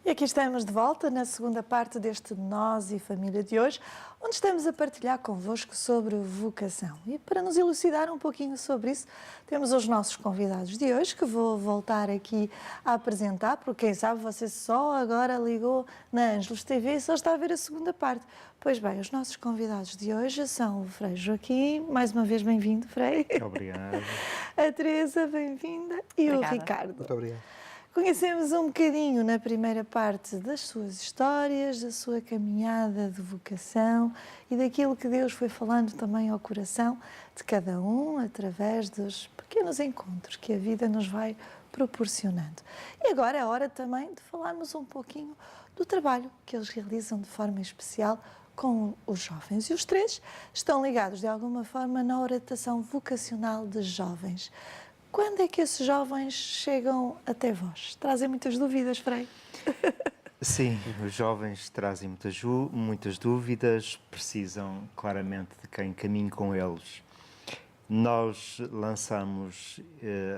E aqui estamos de volta na segunda parte deste Nós e Família de hoje, onde estamos a partilhar convosco sobre vocação. E para nos elucidar um pouquinho sobre isso, temos os nossos convidados de hoje, que vou voltar aqui a apresentar, porque quem sabe você só agora ligou na Ângelos TV e só está a ver a segunda parte. Pois bem, os nossos convidados de hoje são o Frei Joaquim, mais uma vez bem-vindo, Frei. Obrigado. A Teresa, bem-vinda, e Obrigada. o Ricardo. Muito obrigado. Conhecemos um bocadinho na primeira parte das suas histórias, da sua caminhada de vocação e daquilo que Deus foi falando também ao coração de cada um através dos pequenos encontros que a vida nos vai proporcionando. E agora é hora também de falarmos um pouquinho do trabalho que eles realizam de forma especial com os jovens. E os três estão ligados de alguma forma na orientação vocacional de jovens. Quando é que esses jovens chegam até vós? Trazem muitas dúvidas, Frei? Sim, os jovens trazem muitas dúvidas, precisam claramente de quem caminhe com eles. Nós lançamos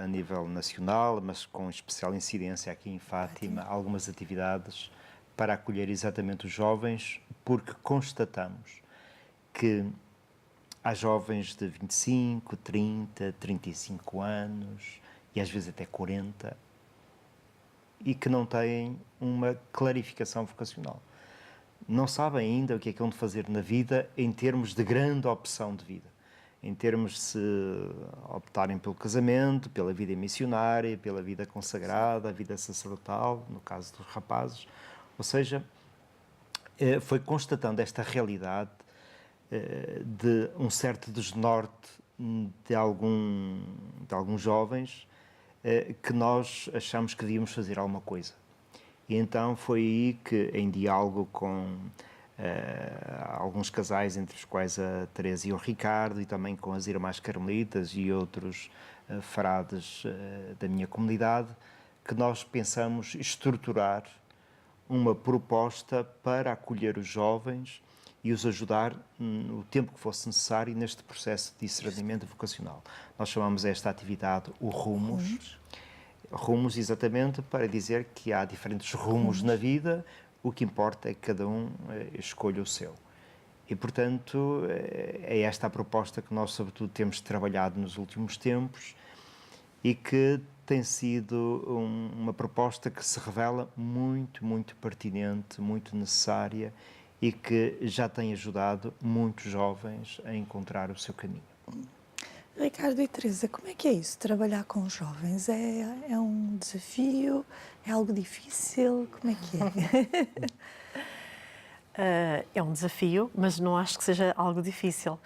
a nível nacional, mas com especial incidência aqui em Fátima, algumas atividades para acolher exatamente os jovens, porque constatamos que há jovens de 25, 30, 35 anos e às vezes até 40 e que não têm uma clarificação vocacional. Não sabem ainda o que é que vão fazer na vida em termos de grande opção de vida. Em termos de se optarem pelo casamento, pela vida missionária, pela vida consagrada, a vida sacerdotal, no caso dos rapazes. Ou seja, foi constatando esta realidade de um certo desnorte de alguns jovens que nós achamos que devíamos fazer alguma coisa. E então foi aí que, em diálogo com alguns casais, entre os quais a Teresa e o Ricardo, e também com as irmãs carmelitas e outros frades da minha comunidade, que nós pensamos estruturar uma proposta para acolher os jovens e os ajudar no tempo que fosse necessário neste processo de discernimento vocacional. Nós chamamos esta atividade o Rumos. Rumos exatamente para dizer que há diferentes rumos na vida, o que importa é que cada um escolha o seu. E, portanto, é esta a proposta que nós, sobretudo, temos trabalhado nos últimos tempos e que tem sido uma proposta que se revela muito, muito pertinente, muito necessária e que já tem ajudado muitos jovens a encontrar o seu caminho. Ricardo e Teresa, como é que é isso, trabalhar com jovens? É um desafio? É algo difícil? Como é que é? É um desafio, mas não acho que seja algo difícil.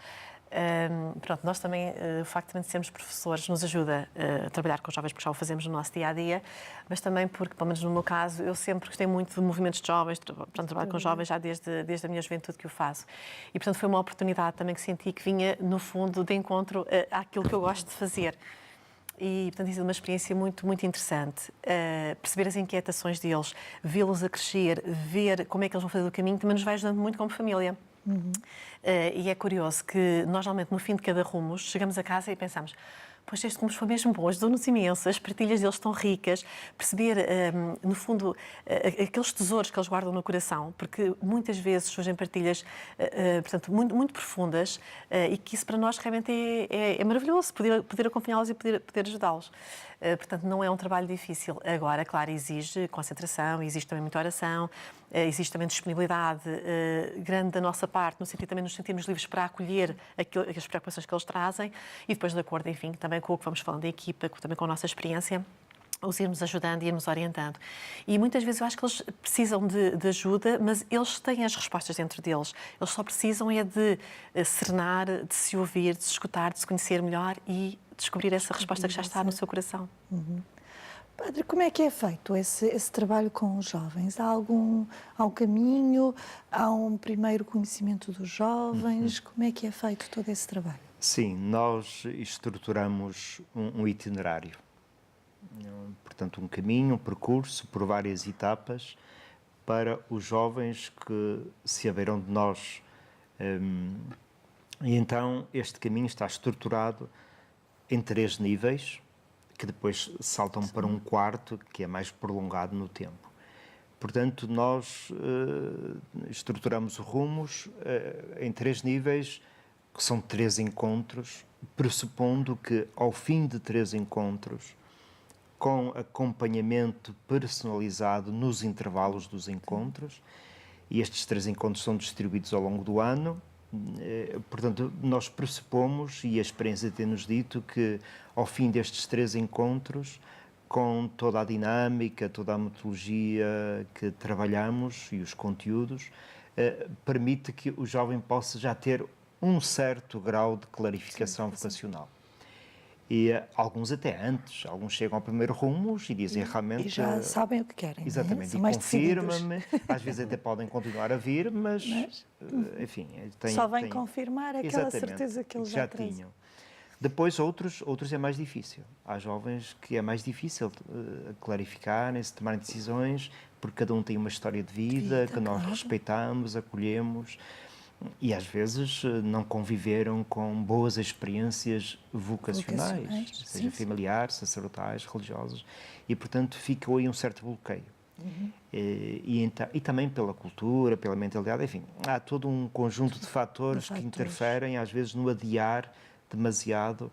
Pronto, nós também, o facto de sermos professores nos ajuda a trabalhar com os jovens, porque já o fazemos no nosso dia-a-dia, mas também porque, pelo menos no meu caso, eu sempre gostei muito de movimentos de jovens, portanto, trabalho com jovens já desde a minha juventude que o faço. E, portanto, foi uma oportunidade também que senti que vinha, no fundo, de encontro àquilo que eu gosto de fazer. E, portanto, tem sido uma experiência muito, muito interessante. Perceber as inquietações deles, vê-los a crescer, ver como é que eles vão fazer o caminho, também nos vai ajudando muito como família. E é curioso que nós, normalmente, no fim de cada Rumos, chegamos a casa e pensamos: pois este Rumos foi mesmo bom, ajudou-nos imenso, as partilhas deles estão ricas, perceber, no fundo, aqueles tesouros que eles guardam no coração, porque muitas vezes surgem partilhas, portanto, muito, muito profundas, e que isso para nós realmente é maravilhoso, poder acompanhá-los e poder ajudá-los. Portanto, não é um trabalho difícil. Agora, claro, exige concentração, exige também muita oração, existe também disponibilidade grande da nossa parte, no sentido também de nos sentirmos livres para acolher as preocupações que eles trazem e depois, de acordo, enfim, também com o que vamos falando da equipa, também com a nossa experiência, os irmos ajudando e irmos orientando. E muitas vezes eu acho que eles precisam de ajuda, mas eles têm as respostas dentro deles. Eles só precisam é de serenar, de se ouvir, de se escutar, de se conhecer melhor e descobrir essa resposta que já está no seu coração. Padre, como é que é feito esse trabalho com os jovens? Há um caminho? Há um primeiro conhecimento dos jovens? Como é que é feito todo esse trabalho? Sim, nós estruturamos um itinerário. Portanto, um caminho, um percurso por várias etapas para os jovens que se haverão de nós. E então este caminho está estruturado em 3 níveis, que depois saltam para um quarto, que é mais prolongado no tempo. Portanto, nós estruturamos o Rumos em 3 níveis, que são 3 encontros, pressupondo que ao fim de 3 encontros, com acompanhamento personalizado nos intervalos dos encontros, e estes 3 encontros são distribuídos ao longo do ano. Portanto, nós pressupomos, e a experiência tem-nos dito, que ao fim destes 3 encontros, com toda a dinâmica, toda a metodologia que trabalhamos e os conteúdos, permite que o jovem possa já ter um certo grau de clarificação vocacional. E alguns até antes, alguns chegam ao primeiro Rumos e dizem realmente... E já sabem o que querem, Exatamente, não é? e confirma-me, às vezes até podem continuar a vir, mas enfim... Só vem confirmar aquela exatamente, certeza que eles já trazem. tinham. Depois, outros é mais difícil. Há jovens que é mais difícil clarificarem-se, tomarem decisões, porque cada um tem uma história de vida que nós respeitamos, acolhemos, e às vezes não conviveram com boas experiências vocacionais, seja familiares, sacerdotais, religiosas, e portanto ficou aí um certo bloqueio. E também pela cultura, pela mentalidade, enfim, há todo um conjunto de fatores que interferem às vezes no adiar demasiado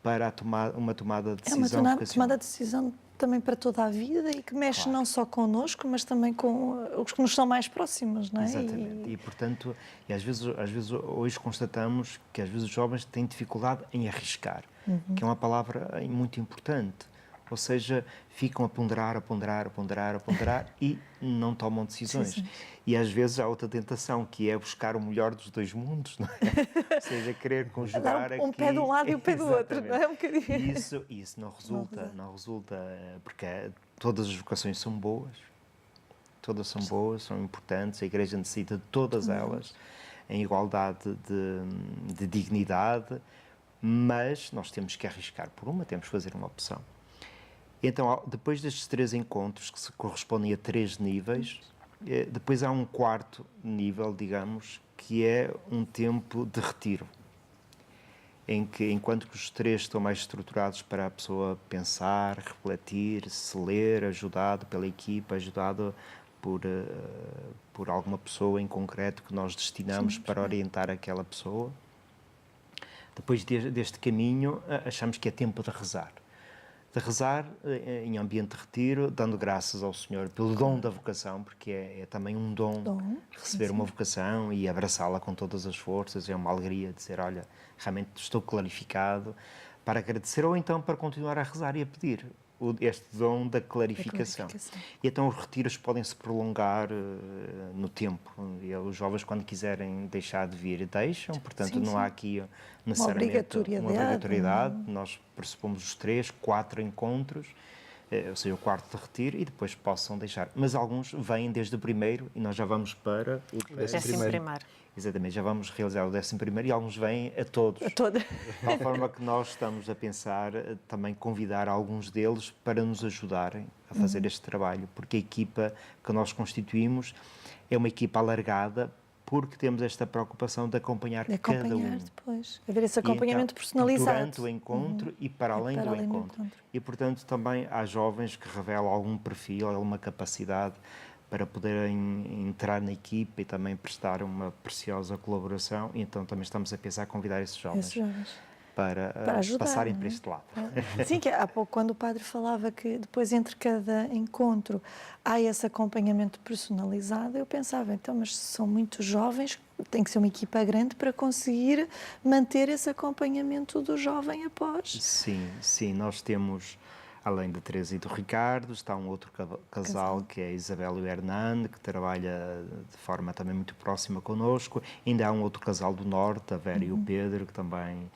para uma tomada de decisão vocacional. É uma tomada de decisão também para toda a vida e que mexe não só connosco, mas também com os que nos são mais próximos, não é? Exatamente. E portanto, às vezes hoje constatamos que às vezes os jovens têm dificuldade em arriscar, que é uma palavra muito importante. Ou seja, ficam a ponderar e não tomam decisões. Sim. E às vezes há outra tentação, que é buscar o melhor dos 2 mundos, não é? Ou seja, querer conjugar um pé de um lado e um pé do outro, não é? Um bocadinho. E isso não resulta, porque todas as vocações são boas, são importantes, a Igreja necessita de todas elas, em igualdade de dignidade, mas nós temos que arriscar por uma, temos que fazer uma opção. Então, depois destes 3 encontros, que se correspondem a 3 níveis, depois há um 4º nível, digamos, que é um tempo de retiro, em que, enquanto que os 3 estão mais estruturados para a pessoa pensar, refletir, se ler, ajudado pela equipa, ajudado por alguma pessoa em concreto que nós destinamos para orientar aquela pessoa, depois deste caminho, achamos que é tempo de rezar. De rezar em ambiente de retiro, dando graças ao Senhor pelo dom da vocação, porque é também um dom receber uma vocação e abraçá-la com todas as forças. É uma alegria dizer, olha, realmente estou clarificado, para agradecer ou então para continuar a rezar e a pedir este dom da clarificação. E então os retiros podem se prolongar no tempo. E os jovens, quando quiserem deixar de vir, deixam. Portanto, não há aqui necessariamente uma obrigatoriedade. Nós pressupomos os 3, 4 encontros, ou seja, o 4º de retiro, e depois possam deixar. Mas alguns vêm desde o primeiro e nós já vamos para o 11º. Exatamente, já vamos realizar o 11º e alguns vêm a todos. De tal forma que nós estamos a pensar também convidar alguns deles para nos ajudarem a fazer este trabalho, porque a equipa que nós constituímos é uma equipa alargada, porque temos esta preocupação de acompanhar cada um. Depois, haver esse acompanhamento personalizado. Durante o encontro e para além do encontro. E, portanto, também há jovens que revelam algum perfil, alguma capacidade para poderem entrar na equipa e também prestar uma preciosa colaboração. E então também estamos a pensar em convidar esses jovens para ajudar, passarem para este lado. Sim, que há pouco, quando o padre falava que depois entre cada encontro há esse acompanhamento personalizado, eu pensava, então, mas são muito jovens, tem que ser uma equipa grande para conseguir manter esse acompanhamento do jovem após. Sim, nós temos, além da Teresa e do Ricardo, está um outro casal que é a Isabel e o Hernando, que trabalha de forma também muito próxima connosco. Ainda há um outro casal do Norte, a Vera e o Pedro, que também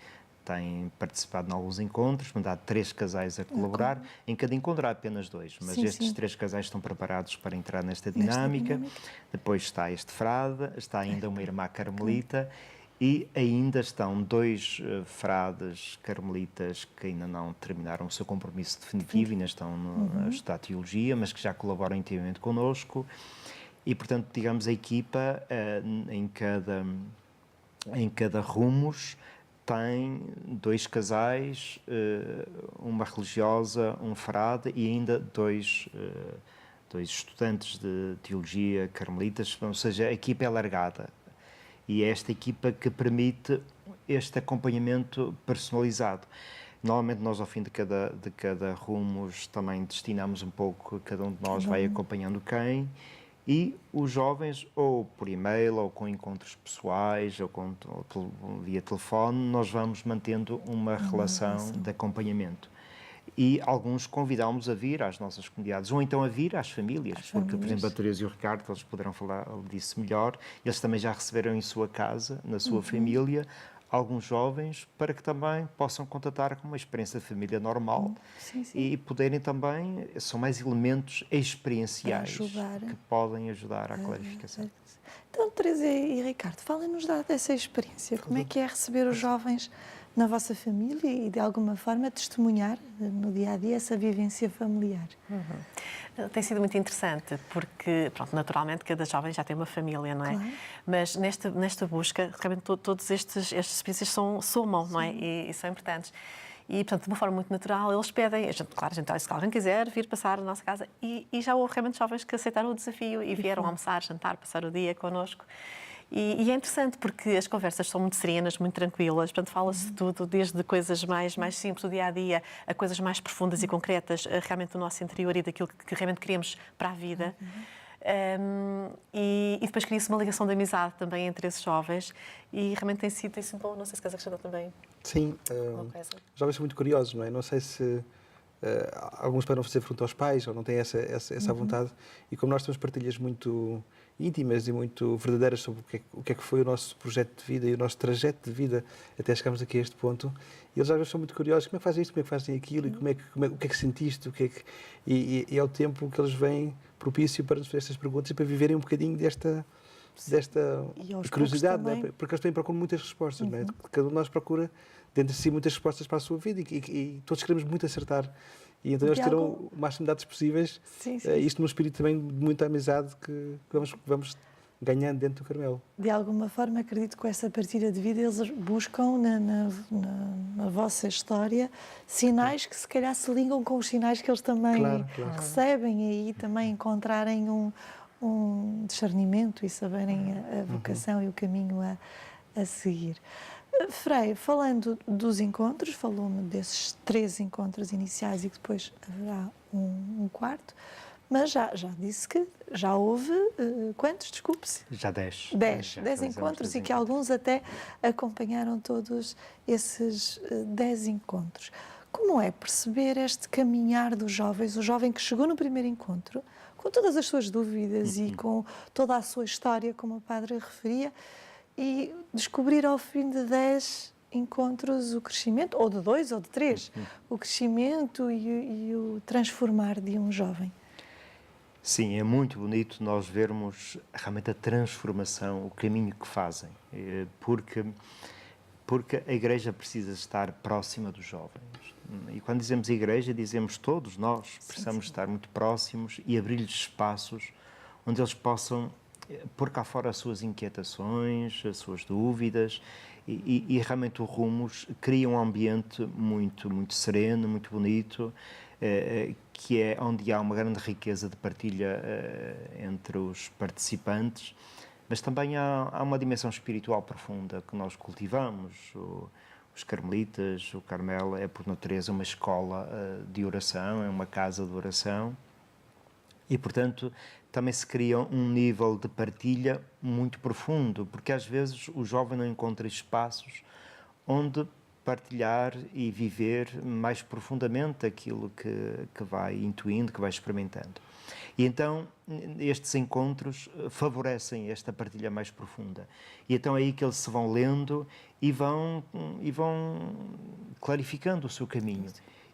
têm participado em alguns encontros, mas há 3 casais a colaborar. Em cada encontro há apenas 2, mas estes 3 casais estão preparados para entrar nesta dinâmica. Depois está este frade, está ainda uma irmã carmelita e ainda estão 2 frades carmelitas que ainda não terminaram o seu compromisso definitivo, ainda estão a estudar teologia, mas que já colaboram intimamente connosco. E, portanto, digamos, a equipa em cada Rumos tem 2 casais, uma religiosa, um frade e ainda 2 dois estudantes de teologia, carmelitas, ou seja, a equipa é alargada. E é esta equipa que permite este acompanhamento personalizado. Normalmente nós, ao fim de cada rumos, também destinamos um pouco, cada um de nós vai acompanhando quem, e os jovens, ou por e-mail, ou com encontros pessoais, ou via telefone, nós vamos mantendo uma relação de acompanhamento. E alguns convidámos a vir às nossas comunidades, ou então a vir às famílias, porque, por exemplo, a Teresa e o Ricardo, eles poderão falar disso melhor, eles também já receberam em sua casa, na sua família, alguns jovens, para que também possam contatar com uma experiência de família normal e poderem também, são mais elementos experienciais que podem ajudar à clarificação. Então, Teresa e Ricardo, falem-nos dessa experiência. Como é que é receber os jovens na vossa família e, de alguma forma, testemunhar no dia-a-dia essa vivência familiar? Tem sido muito interessante, porque, pronto, naturalmente, cada jovem já tem uma família, não é? Claro. Mas nesta busca, realmente, todas estas experiências somam, não é? E são importantes. E, portanto, de uma forma muito natural, eles pedem, claro, se alguém quiser vir passar na nossa casa, e já houve realmente jovens que aceitaram o desafio e vieram almoçar, jantar, passar o dia connosco. E é interessante porque as conversas são muito serenas, muito tranquilas, portanto fala-se de tudo, desde coisas mais simples do dia-a-dia a coisas mais profundas e concretas, realmente do nosso interior e daquilo que realmente queremos para a vida. E depois cria-se uma ligação de amizade também entre esses jovens e realmente tem sido bom. Não sei se queres acrescentar também. Sim, os jovens são muito curiosos, não é? Não sei se alguns para não fazer pergunta aos pais ou não têm essa vontade, e como nós temos partilhas muito íntimas e muito verdadeiras sobre o que é que foi o nosso projeto de vida e o nosso trajeto de vida até chegarmos aqui a este ponto, e eles às vezes são muito curiosos, como é que fazem isto, como é que fazem aquilo, e o que é que sentiste, e é o tempo que eles vêm propício para nos fazer estas perguntas e para viverem um bocadinho desta curiosidade, não é? Porque eles têm procuram muitas respostas, não é? Cada um de nós procura dentro de si muitas respostas para a sua vida e todos queremos muito acertar. E então eles terão o máximo de dados possíveis, isto num espírito também de muita amizade que vamos ganhando dentro do Carmelo. De alguma forma, acredito que com essa partilha de vida eles buscam na vossa história sinais que se calhar se ligam com os sinais que eles também recebem, e aí também encontrarem um discernimento e saberem a vocação e o caminho a seguir. Frei, falando dos encontros, falou-me desses 3 encontros iniciais e que depois haverá um quarto, mas já disse que já houve quantos? Desculpe-se. Já 10. 10 encontros e que alguns até acompanharam todos esses 10 encontros. Como é perceber este caminhar dos jovens, o jovem que chegou no primeiro encontro, com todas as suas dúvidas e com toda a sua história, como o padre referia, e descobrir ao fim de 10 encontros o crescimento, ou de 2 ou de 3, o crescimento e o transformar de um jovem? Sim, é muito bonito nós vermos realmente a transformação, o caminho que fazem, porque a Igreja precisa estar próxima dos jovens. E quando dizemos Igreja, dizemos todos nós, precisamos estar muito próximos e abrir-lhes espaços onde eles possam pôr cá fora as suas inquietações, as suas dúvidas, e realmente o Rumos cria um ambiente muito sereno, muito bonito, que é onde há uma grande riqueza de partilha entre os participantes, mas também há uma dimensão espiritual profunda que nós cultivamos. Os carmelitas, o Carmelo é por natureza uma escola de oração, é uma casa de oração, e portanto também se cria um nível de partilha muito profundo, porque às vezes o jovem não encontra espaços onde partilhar e viver mais profundamente aquilo que vai intuindo, que vai experimentando. E então estes encontros favorecem esta partilha mais profunda. E então é aí que eles se vão lendo e vão clarificando o seu caminho.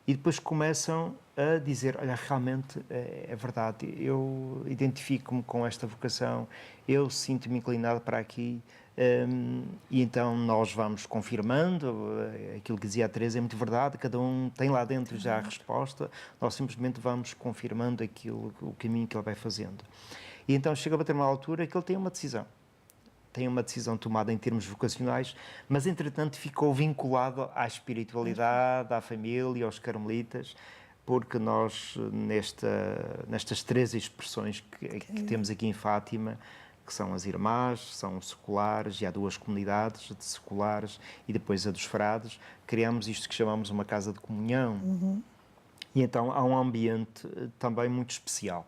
E depois começam a dizer, olha, realmente é verdade, eu identifico-me com esta vocação, eu sinto-me inclinado para aqui, e então nós vamos confirmando, aquilo que dizia a Teresa é muito verdade, cada um tem lá dentro já a resposta, nós simplesmente vamos confirmando o caminho que ele vai fazendo. E então chega a bater uma altura que ele tem uma decisão tomada em termos vocacionais, mas entretanto ficou vinculado à espiritualidade, à família, aos carmelitas, porque nós, nestas 3 expressões que temos aqui em Fátima, que são as irmãs, são os seculares, e há 2 comunidades de seculares e depois a dos frades, criamos isto que chamamos uma casa de comunhão. E então há um ambiente também muito especial.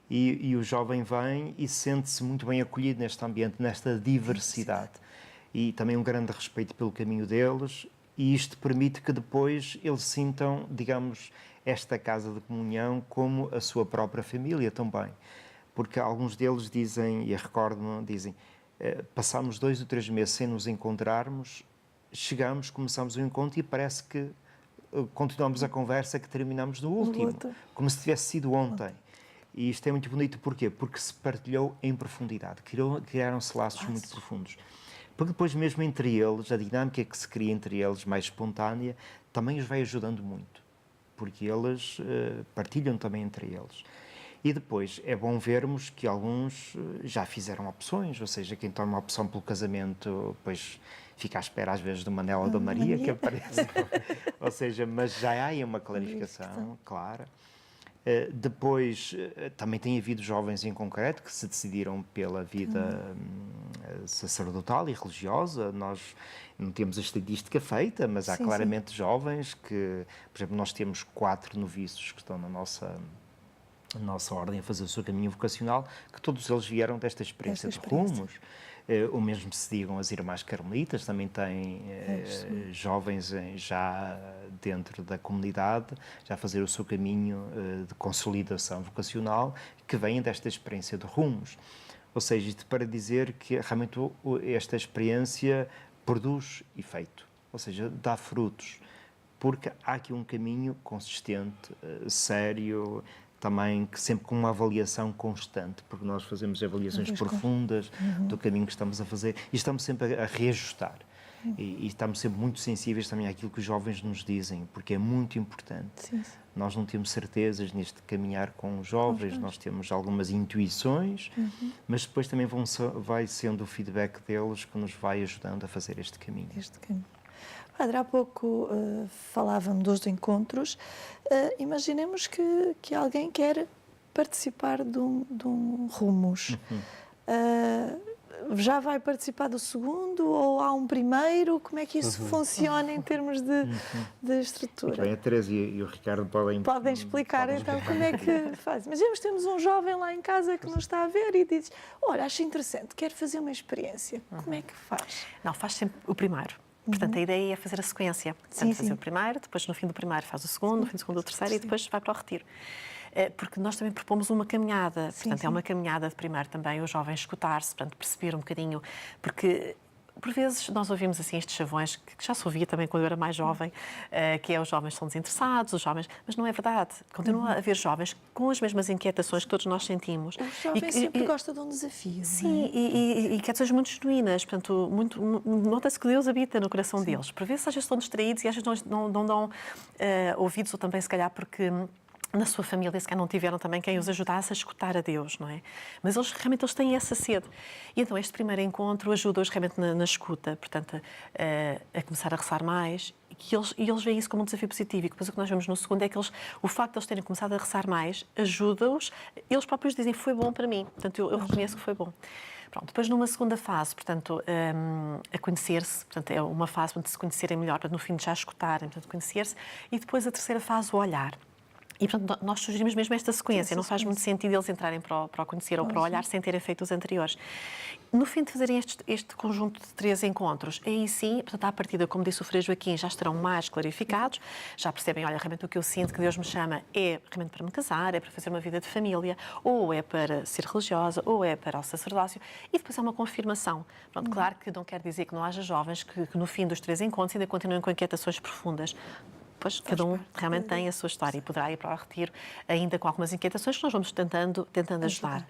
E o jovem vem e sente-se muito bem acolhido neste ambiente, nesta diversidade. E também um grande respeito pelo caminho deles, e isto permite que depois eles sintam, digamos, esta casa de comunhão como a sua própria família também. Porque alguns deles dizem, e recordo-me, dizem, passamos 2 ou 3 meses sem nos encontrarmos, chegamos, começamos o encontro e parece que continuamos a conversa que terminamos no último, como se tivesse sido ontem. E isto é muito bonito, porquê? Porque se partilhou em profundidade, criaram-se laços muito profundos. Porque depois mesmo entre eles, a dinâmica que se cria entre eles, mais espontânea, também os vai ajudando muito, porque eles partilham também entre eles. E depois é bom vermos que alguns já fizeram opções, ou seja, quem toma uma opção pelo casamento, depois fica à espera às vezes de uma Nela da Maria, que aparece. Ou seja, mas já há aí uma clarificação clara. Depois, também tem havido jovens em concreto que se decidiram pela vida sacerdotal e religiosa. Nós não temos a estatística feita, mas há claramente jovens que, por exemplo, nós temos 4 noviços que estão na nossa ordem a fazer o seu caminho vocacional, que todos eles vieram desta experiência de Rumos. O mesmo se digam as Irmãs Carmelitas, também têm jovens já dentro da comunidade, já a fazer o seu caminho de consolidação vocacional, que vêm desta experiência de Rumos. Ou seja, isto para dizer que realmente esta experiência produz efeito, ou seja, dá frutos, porque há aqui um caminho consistente, sério, também que sempre com uma avaliação constante, porque nós fazemos avaliações profundas do caminho que estamos a fazer e estamos sempre a reajustar. E estamos sempre muito sensíveis também àquilo que os jovens nos dizem, porque é muito importante. Nós não temos certezas neste caminhar com os jovens, nós temos algumas intuições, mas depois também vai sendo o feedback deles que nos vai ajudando a fazer este caminho. Padre, há pouco falávamos dos encontros. Imaginemos que alguém quer participar de um Rumos. Já vai participar do segundo ou há um primeiro? Como é que isso funciona em termos de estrutura? Bem, a Teresa e o Ricardo podem explicar então como é que faz. Imaginemos que temos um jovem lá em casa que nos está a ver e diz: olha, acho interessante, quero fazer uma experiência. Como é que faz? Não, faz sempre o primeiro. Portanto, a ideia é fazer a sequência. Portanto, fazer o primeiro, depois no fim do primeiro faz o segundo, no fim do segundo o terceiro e depois vai para o retiro. Porque nós também propomos uma caminhada. Portanto, é uma caminhada de primeiro também o jovem escutar-se, portanto, perceber um bocadinho, porque por vezes nós ouvimos assim estes chavões, que já se ouvia também quando eu era mais jovem, que é os jovens são desinteressados, os jovens, mas não é verdade. Continua a haver jovens com as mesmas inquietações que todos nós sentimos. O jovem sempre gosta de um desafio. Sim, e inquietações muito genuínas, portanto, nota-se que Deus habita no coração deles. Por vezes às vezes estão distraídos e às vezes não dão ouvidos, ou também se calhar porque na sua família, se calhar não tiveram também quem os ajudasse a escutar a Deus, não é? Mas realmente eles têm essa sede. E então este primeiro encontro ajuda-os realmente na escuta, portanto, a começar a rezar mais, e eles veem isso como um desafio positivo. E depois o que nós vemos no segundo é que o facto de eles terem começado a rezar mais ajuda-os, eles próprios dizem, foi bom para mim, portanto eu reconheço que foi bom. Pronto, depois numa segunda fase, portanto, a conhecer-se, portanto é uma fase onde se conhecerem melhor, para no fim de já escutarem, portanto conhecer-se, e depois a terceira fase, o olhar. E, portanto, nós sugerimos mesmo esta sequência. Não faz muito sentido eles entrarem para o conhecer ou para o olhar sem terem feito os anteriores. No fim de fazerem este conjunto de 3 encontros, aí sim, portanto, à partida, como disse o Frei Joaquim, já estarão mais clarificados, já percebem, olha, realmente o que eu sinto que Deus me chama é realmente para me casar, é para fazer uma vida de família, ou é para ser religiosa, ou é para o sacerdócio, e depois há uma confirmação. Pronto, claro que não quer dizer que não haja jovens que no fim dos 3 encontros ainda continuem com inquietações profundas. Pois, cada um realmente tem a sua história e poderá ir para o retiro ainda com algumas inquietações que nós vamos tentando ajudar.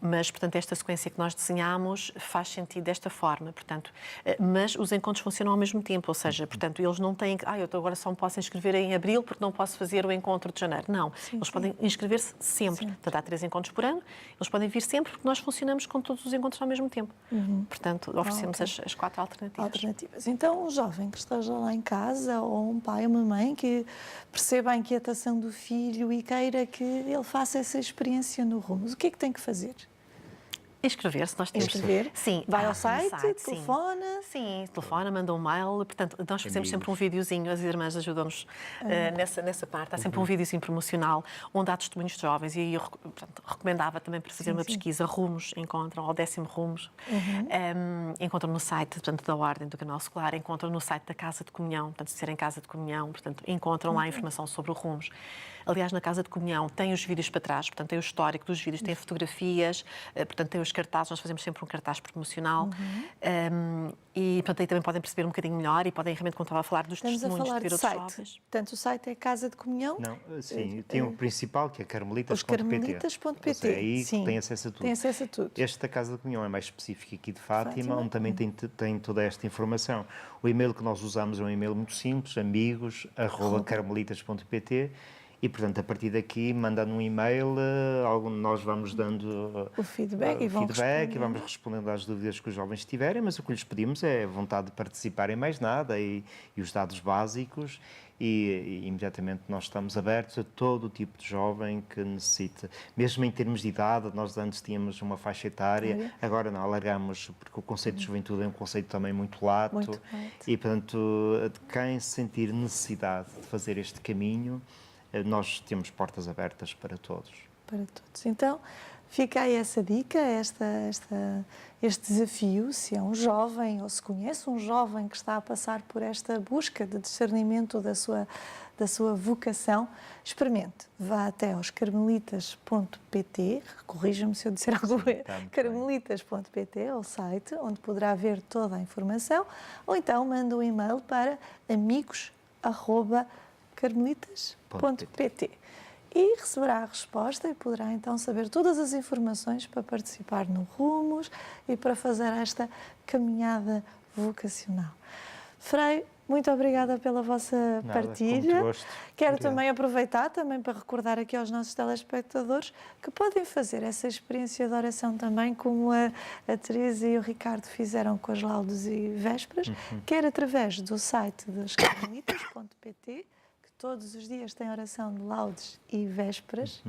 Mas, portanto, esta sequência que nós desenhamos faz sentido desta forma, portanto, mas os encontros funcionam ao mesmo tempo, ou seja, portanto, eles não têm que, eu agora só me posso inscrever em abril porque não posso fazer o encontro de janeiro. Não, eles podem inscrever-se sempre. Portanto, há 3 encontros por ano, eles podem vir sempre porque nós funcionamos com todos os encontros ao mesmo tempo. Portanto, oferecemos as 4 alternativas. Então, um jovem que esteja lá em casa, ou um pai ou uma mãe que perceba a inquietação do filho e queira que ele faça essa experiência no Rumos, o que é que tem que fazer? Inscrever-se, nós temos Inscrever? Sim. Vai ao site, telefona? Sim, telefona, manda um mail. Portanto, nós fazemos sempre um videozinho, as irmãs ajudam-nos nessa parte. Há sempre um videozinho promocional onde há testemunhos de jovens e aí eu recomendava também para fazer uma pesquisa. Rumos encontram, ao 10º Rumos. Encontram no site, portanto, da Ordem do Canal Escolar, encontram no site da Casa de Comunhão, portanto, se serem Casa de Comunhão, portanto, encontram lá informação sobre o Rumos. Aliás, na Casa de Comunhão tem os vídeos para trás, portanto, tem o histórico dos vídeos, tem fotografias, portanto, tem os cartazes, nós fazemos sempre um cartaz promocional e, portanto, aí também podem perceber um bocadinho melhor e podem realmente, como estava a falar, dos testemunhos de ver outros jovens. Portanto, o site é Casa de Comunhão? Não, sim, tem um principal que é carmelitas.pt. Os carmelitas.pt. Aí tem acesso a tudo. Tem acesso a tudo. Este da Casa de Comunhão é mais específico aqui de Fátima, onde também tem toda esta informação. O e-mail que nós usamos é um e-mail muito simples, amigos@carmelitas.pt. E, portanto, a partir daqui, mandando um e-mail, nós vamos dando o feedback, e vamos respondendo às dúvidas que os jovens tiverem, mas o que lhes pedimos é a vontade de participar em mais nada e os dados básicos e imediatamente nós estamos abertos a todo o tipo de jovem que necessite. Mesmo em termos de idade, nós antes tínhamos uma faixa etária, agora não, alargamos, porque o conceito de juventude é um conceito também muito lato. E, portanto, de quem sentir necessidade de fazer este caminho, nós temos portas abertas para todos. Para todos. Então, fica aí essa dica, este desafio, se é um jovem ou se conhece um jovem que está a passar por esta busca de discernimento da sua vocação, experimente. Vá até aos carmelitas.pt, corrija-me se eu disser algo errado, carmelitas.pt, ao site, onde poderá ver toda a informação, ou então manda um e-mail para amigos@carmelitas.pt e receberá a resposta e poderá então saber todas as informações para participar no Rumos e para fazer esta caminhada vocacional. Frei, muito obrigada pela vossa partilha. Com muito gosto. Quero Obrigado. também aproveitar para recordar aqui aos nossos telespectadores que podem fazer essa experiência de oração também, como a Teresa e o Ricardo fizeram com as laudes e vésperas, quer através do site dos carmelitas.pt, todos os dias tem oração de laudes e vésperas,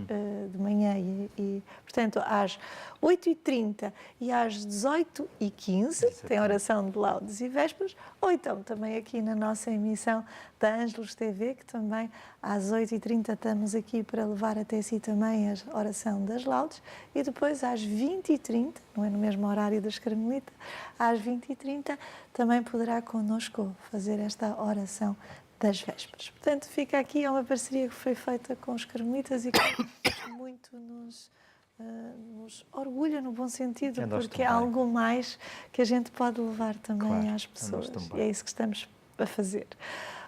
de manhã e, portanto, às 8h30 e às 18h15 tem oração de laudes e vésperas, ou então também aqui na nossa emissão da Ângelos TV, que também às 8h30 estamos aqui para levar até si também a oração das laudes, e depois às 20h30, não é no mesmo horário das Carmelitas, às 20h30 também poderá connosco fazer esta oração das vésperas. Portanto, fica aqui, é uma parceria que foi feita com os Carmelitas e que muito nos orgulha no bom sentido, porque é algo mais que a gente pode levar também às pessoas. E é isso que estamos a fazer.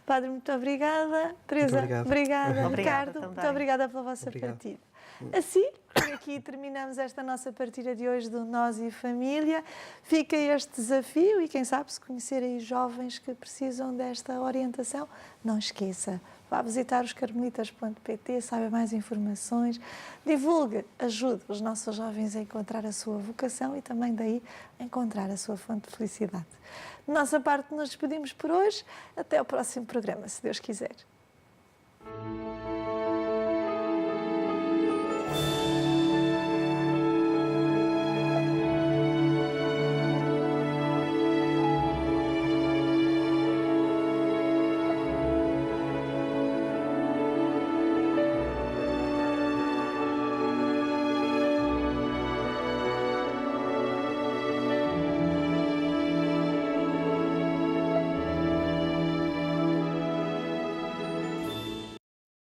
Padre, muito obrigada. Teresa, obrigada. Ricardo, muito obrigada pela vossa partilha. Assim, aqui terminamos esta nossa partilha de hoje do Nós e Família. Fica este desafio e quem sabe se conhecerem jovens que precisam desta orientação, não esqueça, vá visitar os carmelitas.pt, saiba mais informações, divulgue, ajude os nossos jovens a encontrar a sua vocação e também daí a encontrar a sua fonte de felicidade. Da nossa parte, nos despedimos por hoje. Até ao próximo programa, se Deus quiser.